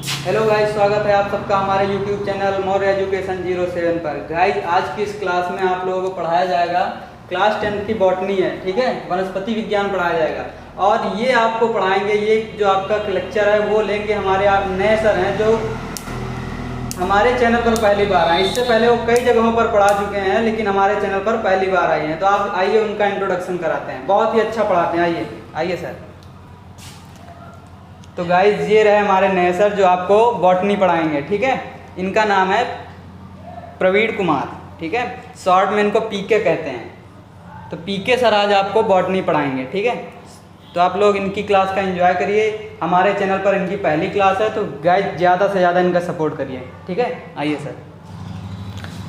Hello guys, स्वागत है आप सबका हमारे यूट्यूब चैनल मौर्य एजुकेशन 07 पर। गाइस, आज की इस क्लास में आप लोगों को पढ़ाया जाएगा क्लास 10 की बॉटनी है, ठीक है, वनस्पति विज्ञान पढ़ाया जाएगा। और ये आपको पढ़ाएंगे, ये जो आपका लेक्चर है वो लेंगे हमारे आप नए सर हैं जो हमारे चैनल पर पहली बार आए। इससे पहले वो कई जगहों पर पढ़ा चुके हैं, लेकिन हमारे चैनल पर पहली बार आए हैं। तो आप आइए उनका इंट्रोडक्शन कराते हैं। बहुत ही अच्छा पढ़ाते हैं। आइए आइए सर। तो गाइस, ये रहे हमारे नए सर जो आपको बॉटनी पढ़ाएंगे, ठीक है। इनका नाम है प्रवीण कुमार, ठीक है, शॉर्ट में इनको पीके कहते हैं। तो पीके सर आज आपको बॉटनी पढ़ाएंगे, ठीक है। तो आप लोग इनकी क्लास का एंजॉय करिए। हमारे चैनल पर इनकी पहली क्लास है, तो गाइस ज़्यादा से ज़्यादा इनका सपोर्ट करिए, ठीक है। आइए सर।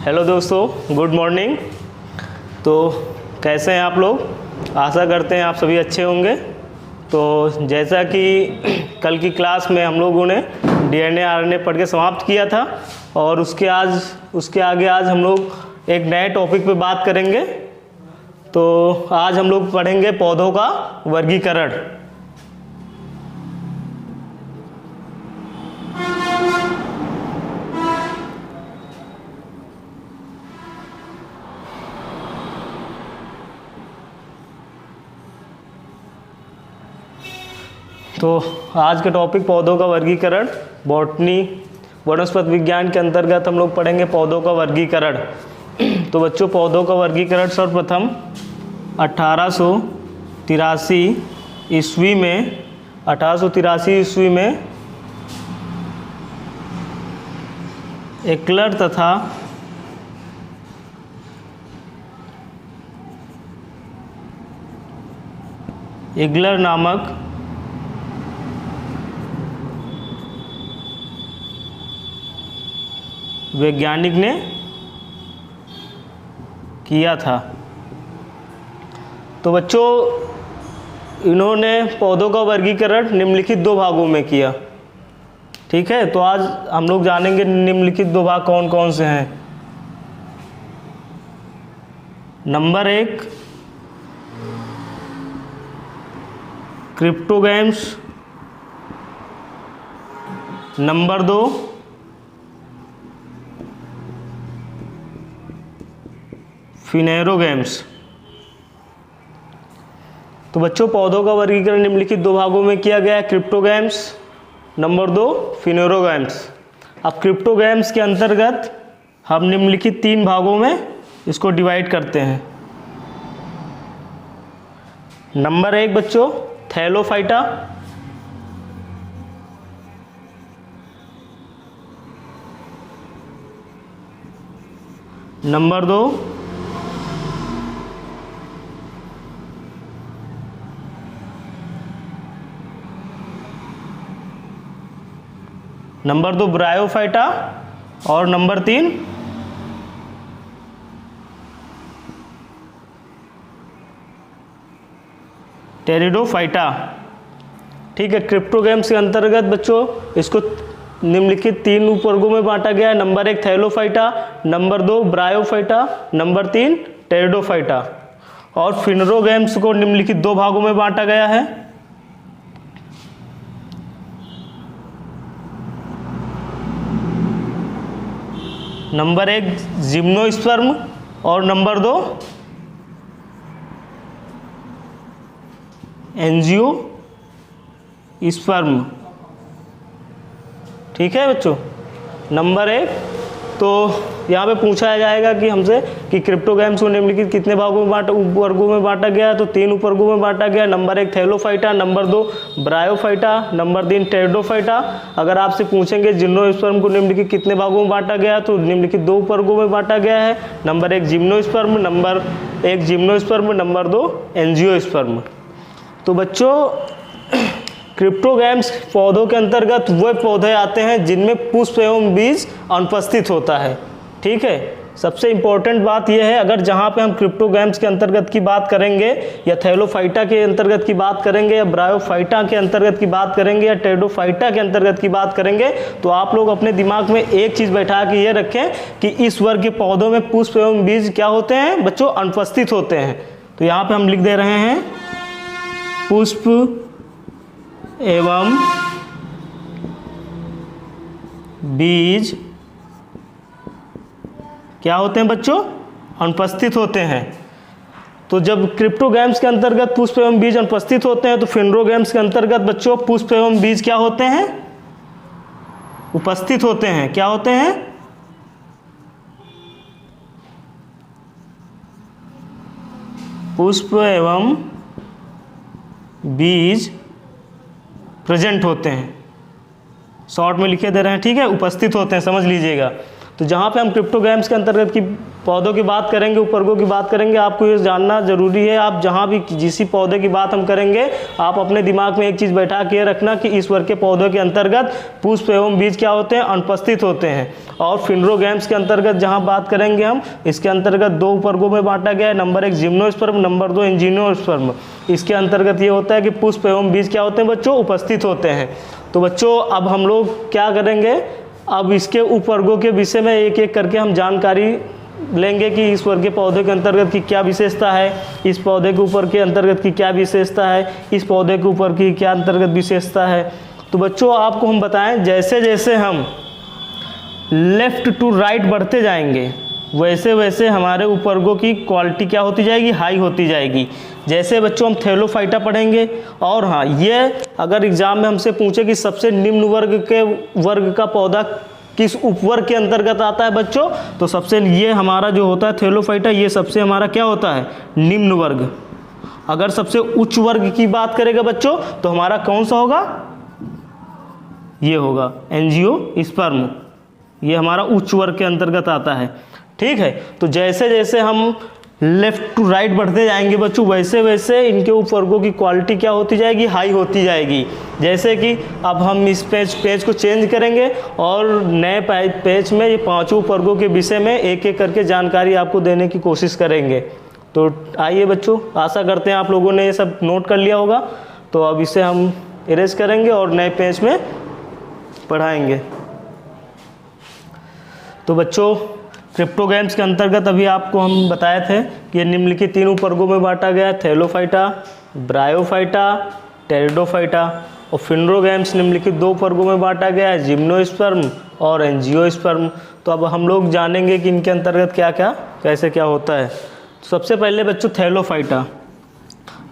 हेलो दोस्तों, गुड मॉर्निंग। तो कैसे हैं आप लोग? आशा करते हैं आप सभी अच्छे होंगे। तो जैसा कि कल की क्लास में हम लोगों ने डीएनए आरएनए पढ़ के समाप्त किया था, और उसके आगे आज हम लोग एक नए टॉपिक पे बात करेंगे। तो आज हम लोग पढ़ेंगे पौधों का वर्गीकरण। तो आज का टॉपिक पौधों का वर्गीकरण, बॉटनी वनस्पति विज्ञान के अंतर्गत हम लोग पढ़ेंगे पौधों का वर्गीकरण। तो बच्चों, पौधों का वर्गीकरण सर्वप्रथम 1883 ईस्वी में एक्लर तथा इग्लर नामक वैज्ञानिक ने किया था। तो बच्चों, इन्होंने पौधों का वर्गीकरण निम्नलिखित दो भागों में किया, ठीक है। तो आज हम लोग जानेंगे निम्नलिखित दो भाग कौन कौन से हैं। Number 1 cryptogams, number 2 phanerogams. तो बच्चों, पौधों का वर्गीकरण निम्नलिखित दो भागों में किया गया है, क्रिप्टोगैम्स, नंबर 2 फिनेरोगैम्स। अब क्रिप्टोगैम्स के अंतर्गत हम निम्नलिखित 3 भागों में इसको डिवाइड करते हैं। नंबर 1 बच्चों थैलोफाइटा, नंबर 2 ब्रायोफाइटा, और नंबर 3 टेरिडोफाइटा, ठीक है। क्रिप्टोगैम्स के अंतर्गत बच्चों इसको निम्नलिखित 3 उपवर्गों में बांटा गया है। Number 1 Thallophyta, number 2 bryophyta, number 3 pteridophyta. और फिनेरोगैम्स को निम्नलिखित 2 भागों में बांटा गया है। नंबर 1 जिम्नोस्पर्म, और नंबर 2 एंजियोस्पर्म, ठीक है बच्चों। नंबर 1, तो यहाँ पे पूछा जाएगा कि हमसे कि क्रिप्टोगैम्स को निम्नलिखित कितने भागों में उपवर्गों में बांटा गया है। तो 3 उपवर्गों में बांटा गया। Number 1 Thallophyta, number 2 bryophyta, number 3 pteridophyta. अगर आपसे पूछेंगे जिम्नोस्पर्म को निम्नलिखित कितने भागों में बांटा गया, तो निम्नलिखित 2 उपवर्गों में बांटा गया है। Number 1 gymnosperm, number 2 angiosperm. तो बच्चों, क्रिप्टोगैम्स पौधों के अंतर्गत वो पौधे आते हैं जिनमें पुष्प एवं बीज अनुपस्थित होता है, ठीक है। सबसे इम्पोर्टेंट बात यह है, अगर जहाँ पे हम क्रिप्टोगैम्स के अंतर्गत की बात करेंगे, या थैलोफाइटा के अंतर्गत की बात करेंगे, या ब्रायोफाइटा के अंतर्गत की बात करेंगे, या टेरिडोफाइटा के अंतर्गत की बात करेंगे, तो आप लोग अपने दिमाग में एक चीज़ बैठा के ये रखें कि इस वर्ग के पौधों में पुष्प एवं बीज क्या होते हैं बच्चों? अनुपस्थित होते हैं। तो यहाँ पे हम लिख दे रहे हैं पुष्प एवं बीज क्या होते हैं बच्चों? अनुपस्थित होते हैं। तो जब क्रिप्टोगैम्स के अंतर्गत पुष्प एवं बीज अनुपस्थित होते हैं तो फिनरोगैम्स के अंतर्गत बच्चों पुष्प एवं बीज क्या होते हैं? उपस्थित होते हैं। क्या होते हैं? पुष्प एवं बीज प्रेजेंट होते हैं, शॉर्ट में लिखे दे रहे हैं, ठीक है, उपस्थित होते हैं, समझ लीजिएगा। तो जहाँ पे हम क्रिप्टोगैम्स के अंतर्गत की पौधों की बात करेंगे, उपवर्गों की बात करेंगे, आपको ये जानना जरूरी है। आप जहाँ भी जिस पौधे की बात हम करेंगे, आप अपने दिमाग में एक चीज़ बैठा के रखना कि इस वर्ग के पौधों के अंतर्गत पुष्प एवं बीज क्या होते हैं? अनुपस्थित होते हैं। और फिनरोगैम्स के अंतर्गत जहाँ बात करेंगे हम, इसके अंतर्गत 2 उपवर्गों में बांटा गया है। Number 1 gymnosperm, number 2 angiosperm. इसके अंतर्गत ये होता है कि पुष्प एवं बीज क्या होते हैं बच्चों? उपस्थित होते हैं। तो बच्चों अब हम लोग क्या करेंगे, अब इसके उपवर्गों के विषय में एक एक करके हम जानकारी लेंगे कि इस वर्ग के पौधे के अंतर्गत की क्या विशेषता है, इस पौधे के ऊपर के अंतर्गत की क्या विशेषता है, इस पौधे के ऊपर की क्या अंतर्गत विशेषता है। तो बच्चों आपको हम बताएं, जैसे जैसे हम लेफ्ट टू राइट बढ़ते जाएंगे वैसे वैसे हमारे उपवर्गों की क्वालिटी क्या होती जाएगी? हाई होती जाएगी। जैसे बच्चों हम थैलोफाइटा पढ़ेंगे, और हाँ, ये अगर एग्जाम में हमसे पूछे कि सबसे निम्न वर्ग का पौधा किस उपवर्ग के अंतर्गत आता है बच्चों, तो सबसे ये हमारा जो होता है थैलोफाइटा, ये सबसे हमारा क्या होता है? निम्न वर्ग। अगर सबसे उच्च वर्ग की बात करेगा बच्चों तो हमारा कौन सा होगा? ये होगा एंजियोस्पर्म, ये हमारा उच्च वर्ग के अंतर्गत आता है, ठीक है। तो जैसे जैसे हम लेफ्ट टू राइट बढ़ते जाएंगे बच्चों, वैसे वैसे इनके उपवर्गों की क्वालिटी क्या होती जाएगी? हाई होती जाएगी। जैसे कि अब हम इस पेज को चेंज करेंगे और नए पेज में ये 5 उपवर्गों के विषय में एक एक करके जानकारी आपको देने की कोशिश करेंगे। तो आइए बच्चों, आशा करते हैं आप लोगों ने ये सब नोट कर लिया होगा। तो अब इसे हम इरेज करेंगे और नए पेज में पढ़ाएंगे। तो बच्चों क्रिप्टोगैम्स के अंतर्गत अभी आपको हम बताए थे कि निम्नलिखित 3 उपवर्गों में बांटा गया है, थैलोफाइटा, ब्रायोफाइटा, टेरिडोफाइटा। और फिनरोगैम्स निम्नलिखित 2 उपवर्गों में बांटा गया है, जिम्नोस्पर्म और एंजियोस्पर्म। तो अब हम लोग जानेंगे कि इनके अंतर्गत क्या क्या कैसे क्या होता है। तो सबसे पहले बच्चों थैलोफाइटा,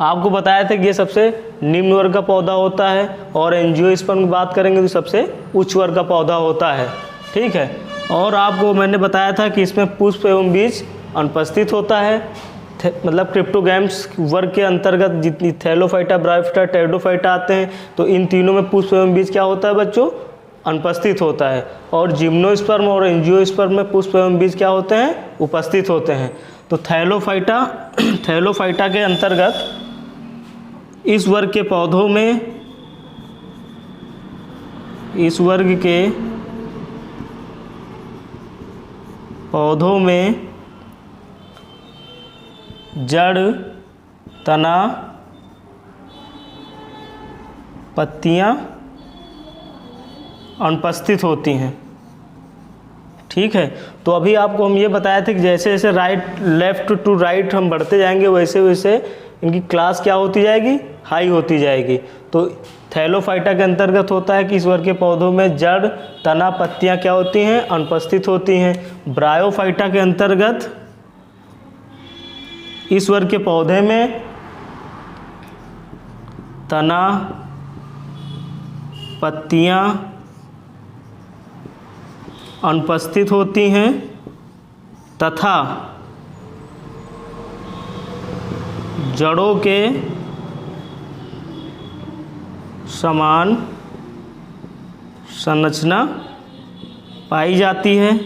आपको बताया था कि ये सबसे निम्न वर्ग का पौधा होता है, और एंजियोस्पर्म की बात करेंगे तो सबसे उच्च वर्ग का पौधा होता है, ठीक है। और आपको मैंने बताया था कि इसमें पुष्प एवं बीज अनुपस्थित होता है। मतलब क्रिप्टोगैम्स वर्ग के अंतर्गत जितनी थैलोफाइटा, ब्रायोफाइटा, टेरिडोफाइटा आते हैं, तो इन तीनों में पुष्प एवं बीज क्या होता है बच्चों? अनुपस्थित होता है। और जिम्नोस्पर्म और एंजियोस्पर्म में पुष्प एवं बीज क्या होते हैं? उपस्थित होते हैं। तो थैलोफाइटा के अंतर्गत इस वर्ग के पौधों में, इस वर्ग के पौधों में जड़, तना, पत्तियां अनुपस्थित होती हैं, ठीक है। तो अभी आपको हम ये बताए थे कि जैसे जैसे लेफ्ट टू राइट हम बढ़ते जाएंगे वैसे वैसे इनकी क्लास क्या होती जाएगी? हाई होती जाएगी। तो थैलोफाइटा के अंतर्गत होता है कि इस वर्ग के पौधों में जड़, तना, पत्तियां क्या होती हैं? अनुपस्थित होती हैं। ब्रायोफाइटा के अंतर्गत इस वर्ग के पौधे में तना, पत्तियां अनुपस्थित होती हैं तथा जड़ों के समान संरचना पाई जाती है।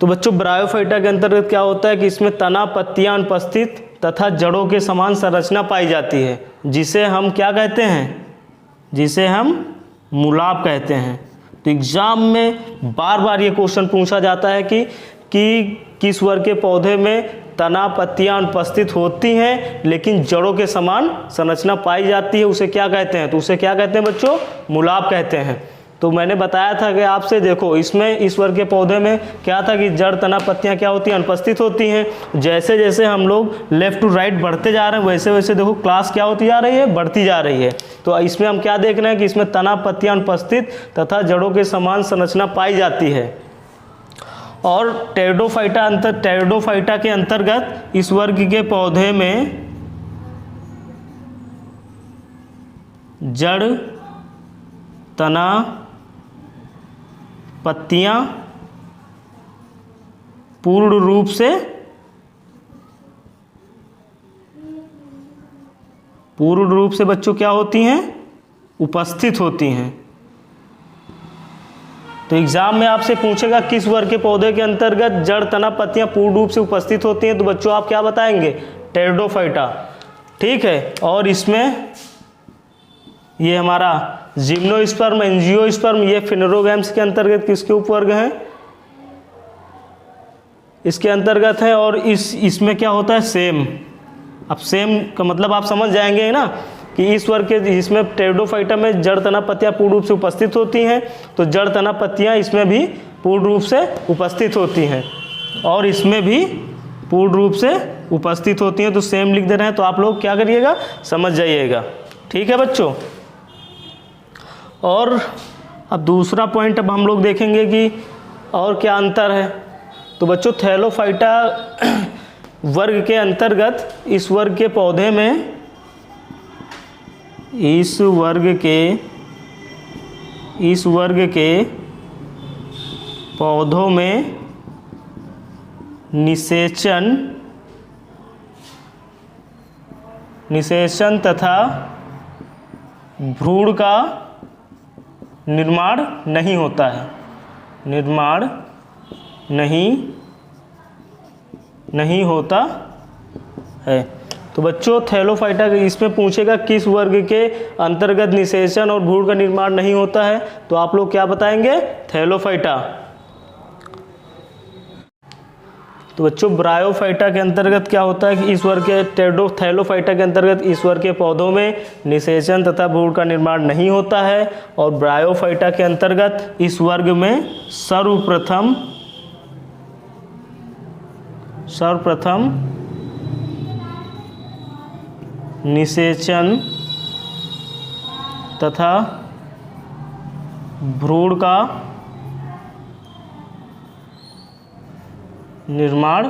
तो बच्चों ब्रायोफाइटा के अंतर्गत क्या होता है कि इसमें तना, पत्तियां अनुपस्थित तथा जड़ों के समान संरचना पाई जाती है, जिसे हम क्या कहते हैं? जिसे हम मूलाप कहते हैं। तो एग्जाम में बार बार ये क्वेश्चन पूछा जाता है कि किस वर्ग के पौधे में तना, पत्तियां अनुपस्थित होती हैं लेकिन जड़ों के समान संरचना पाई जाती है, उसे क्या कहते हैं? तो उसे क्या कहते हैं बच्चों? मूलाप कहते हैं। तो मैंने बताया था कि आपसे देखो इसमें इस वर्ग के पौधे में क्या था कि जड़, तना, पत्तियां क्या होती हैं, अनुपस्थित होती हैं। जैसे जैसे हम लोग लेफ्ट टू राइट बढ़ते जा रहे हैं वैसे वैसे देखो क्लास क्या होती जा रही है, बढ़ती जा रही है। तो इसमें हम क्या देख रहे हैं कि इसमें तना, पत्तियां अनुपस्थित तथा जड़ों के समान संरचना पाई जाती है। और टेरिडोफाइटा के अंतर्गत इस वर्ग के पौधे में जड़, तना, पत्तियां पूर्ण रूप से बच्चों क्या होती हैं, उपस्थित होती हैं। तो एग्जाम में आपसे पूछेगा किस वर्ग के पौधे के अंतर्गत जड़, तना, पत्तियां पूर्ण रूप से उपस्थित होती हैं, तो बच्चों आप क्या बताएंगे, टेरिडोफाइटा। ठीक है। और इसमें ये हमारा जिम्नोस्पर्म, एंजियोस्पर्म, ये फिनेरोगैम्स के अंतर्गत किसके उपवर्ग हैं, इसके अंतर्गत है। और इसमें क्या होता है, सेम। अब सेम का मतलब आप समझ जाएंगे ना कि इस वर्ग के, इसमें टेरिडोफाइटा में जड़, तना, पत्तियां पूर्ण रूप से उपस्थित होती हैं, तो जड़, तना, पत्तियां इसमें भी पूर्ण रूप से उपस्थित होती हैं, और इसमें भी पूर्ण रूप से उपस्थित होती हैं। तो सेम लिख दे रहे हैं, तो आप लोग क्या करिएगा, समझ जाइएगा। ठीक है बच्चों। और अब दूसरा पॉइंट अब हम लोग देखेंगे कि और क्या अंतर है। तो बच्चों थैलोफाइटा वर्ग के अंतर्गत इस वर्ग के पौधे में, इस वर्ग के पौधों में निषेचन तथा भ्रूण का निर्माण नहीं होता है, निर्माण नहीं होता है। तो बच्चों थैलोफाइटा इसमें पूछेगा किस वर्ग के अंतर्गत निषेचन और भ्रूण का निर्माण नहीं होता है, तो आप लोग क्या बताएंगे, थैलोफाइटा। तो बच्चों ब्रायोफाइटा के अंतर्गत क्या होता है कि इस वर्ग के थैलोफाइटा के अंतर्गत इस वर्ग के पौधों में निषेचन तथा भ्रूण का निर्माण नहीं होता है। और ब्रायोफाइटा के अंतर्गत इस वर्ग में सर्वप्रथम निषेचन तथा भ्रूण का निर्माण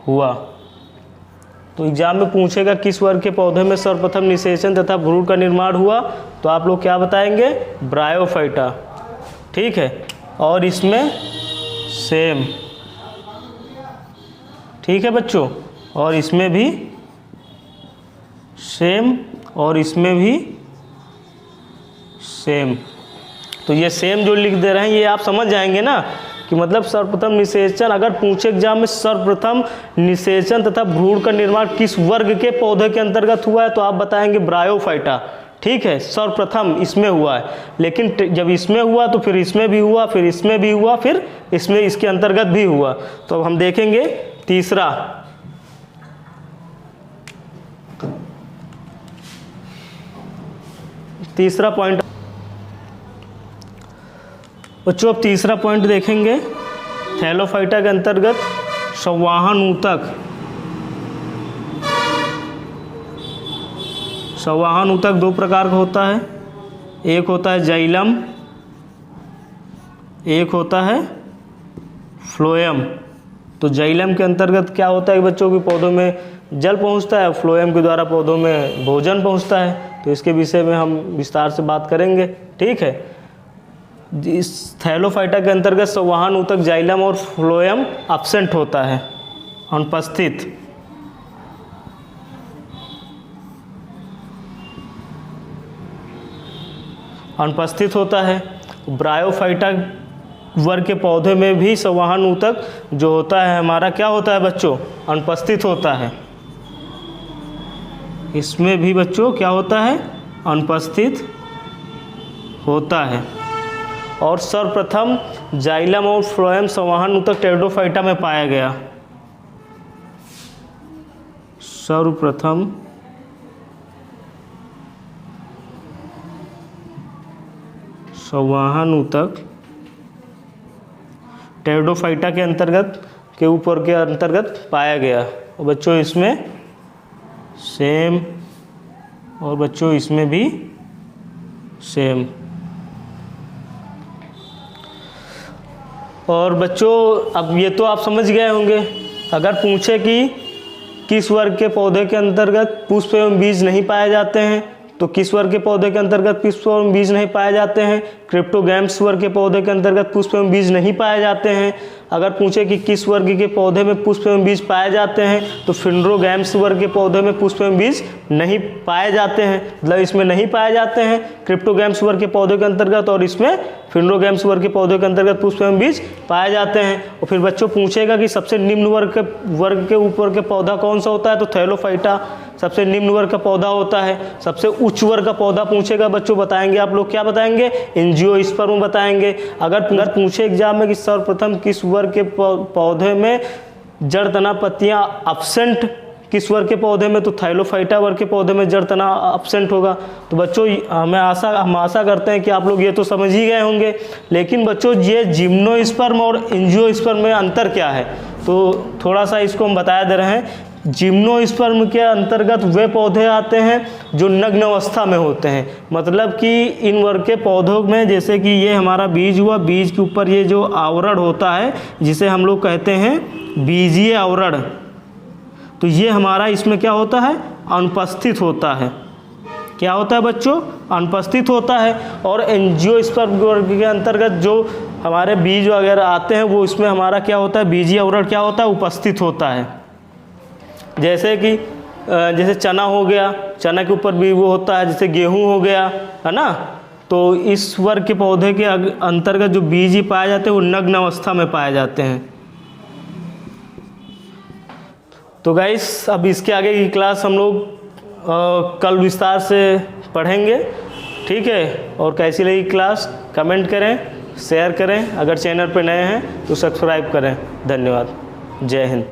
हुआ। तो एग्जाम में पूछेगा किस वर्ग के पौधे में सर्वप्रथम निषेचन तथा भ्रूण का निर्माण हुआ, तो आप लोग क्या बताएंगे, ब्रायोफाइटा। ठीक है। और इसमें सेम। ठीक है बच्चों। और इसमें भी सेम, और इसमें भी सेम। तो ये सेम जो लिख दे रहे हैं ये आप समझ जाएंगे ना कि मतलब सर्वप्रथम निषेचन, अगर पूछे एग्जाम में सर्वप्रथम निषेचन तथा भ्रूण का निर्माण किस वर्ग के पौधे के अंतर्गत हुआ है, तो आप बताएंगे ब्रायोफाइटा। ठीक है। सर्वप्रथम इसमें हुआ है, लेकिन जब इसमें हुआ तो फिर इसमें भी हुआ, फिर इसमें भी हुआ, फिर इसमें इसके अंतर्गत भी हुआ। तो अब हम देखेंगे तीसरा पॉइंट। बच्चों अब तीसरा पॉइंट देखेंगे, थैलोफाइटा के अंतर्गत संवाहन ऊतक दो प्रकार का होता है, एक होता है जाइलम, एक होता है फ्लोएम। तो जाइलम के अंतर्गत क्या होता है बच्चों की, पौधों में जल पहुंचता है, फ्लोएम के द्वारा पौधों में भोजन पहुंचता है। तो इसके विषय में हम विस्तार से बात करेंगे। ठीक है। इस थैलोफाइटा के अंतर्गत संवाहन ऊतक जाइलम और फ्लोएम एब्सेंट होता है, अनुपस्थित होता है। ब्रायोफाइटा वर्ग के पौधे में भी संवाहन ऊतक जो होता है हमारा क्या होता है बच्चों, अनुपस्थित होता है। इसमें भी बच्चों क्या होता है, अनुपस्थित होता है। और सर्वप्रथम जाइलम और फ्लोएम संवाहन ऊतक टेरिडोफाइटा में पाया गया। सर्वप्रथम संवहन ऊतक टेरिडोफाइटा के अंतर्गत के ऊपर के अंतर्गत पाया गया। और बच्चों इसमें सेम, और बच्चों इसमें भी सेम। और बच्चों अब ये तो आप समझ गए होंगे। अगर पूछे कि किस वर्ग के पौधे के अंतर्गत पुष्प एवं बीज नहीं पाए जाते हैं, तो किस वर्ग के पौधे के अंतर्गत पुष्प एवं बीज नहीं पाए जाते हैं? क्रिप्टोगैम्स वर्ग के पौधे के अंतर्गत पुष्प एवं बीज नहीं पाए जाते हैं। अगर पूछे कि किस वर्ग के पौधे में पुष्प एवं बीज पाए जाते हैं, तो फिंड्रोगैम्स वर्ग के पौधे में पुष्प एवं बीज नहीं पाए जाते हैं, मतलब इसमें नहीं पाए जाते हैं क्रिप्टोगैम्स वर्ग के पौधे के अंतर्गत, और इसमें फिंड्रोगैम्स वर्ग के पौधे के अंतर्गत पुष्प एवं बीज पाए जाते हैं। और फिर बच्चों पूछेगा कि सबसे निम्न वर्ग के ऊपर के पौधा कौन सा होता है, तो थैलोफाइटा सबसे निम्न वर्ग का पौधा होता है। सबसे उच्च वर्ग का पौधा पूछेगा बच्चों, बताएंगे आप लोग, क्या बताएंगे? एंजियोस्पर्म बताएंगे। अगर पूछे एग्जाम में कि सर्वप्रथम किस वर्ग के पौधे में जड़ तना पत्तियां अब्सेंट, किस वर्ग के पौधे में, तो थैलोफाइटा वर्ग के पौधे में जड़ तना अब्सेंट होगा। तो बच्चों हम आशा करते हैं कि आप लोग ये तो समझ ही गए होंगे। लेकिन बच्चों ये जिम्नोस्पर्म और एंजियोस्पर्म में अंतर क्या है, तो थोड़ा सा इसको हम बता दे रहे हैं। जिम्नोस्पर्म के अंतर्गत वे पौधे आते हैं जो नग्न अवस्था में होते हैं, मतलब कि इन वर्ग के पौधों में, जैसे कि ये हमारा बीज हुआ, बीज के ऊपर ये जो आवरण होता है जिसे हम लोग कहते हैं बीजीय आवरण, तो ये हमारा इसमें क्या होता है? अनुपस्थित होता है। क्या होता है बच्चों? अनुपस्थित होता है। और एंजियोस्पर्म वर्ग के अंतर्गत जो हमारे बीज वगैरह आते हैं वो इसमें हमारा क्या होता है? बीजीय आवरण क्या होता है? उपस्थित होता है। जैसे कि जैसे चना हो गया, चना के ऊपर भी वो होता है, जैसे गेहूं हो गया, है ना। तो इस वर्ग के पौधे के अंतर्गत जो बीज ही पाए जाते हैं वो नग्न अवस्था में पाए जाते हैं। तो गाइस अब इसके आगे की क्लास हम लोग कल विस्तार से पढ़ेंगे, ठीक है। और कैसी लगी क्लास कमेंट करें, शेयर करें, अगर चैनल पर नए हैं तो सब्सक्राइब करें। धन्यवाद। जय हिंद।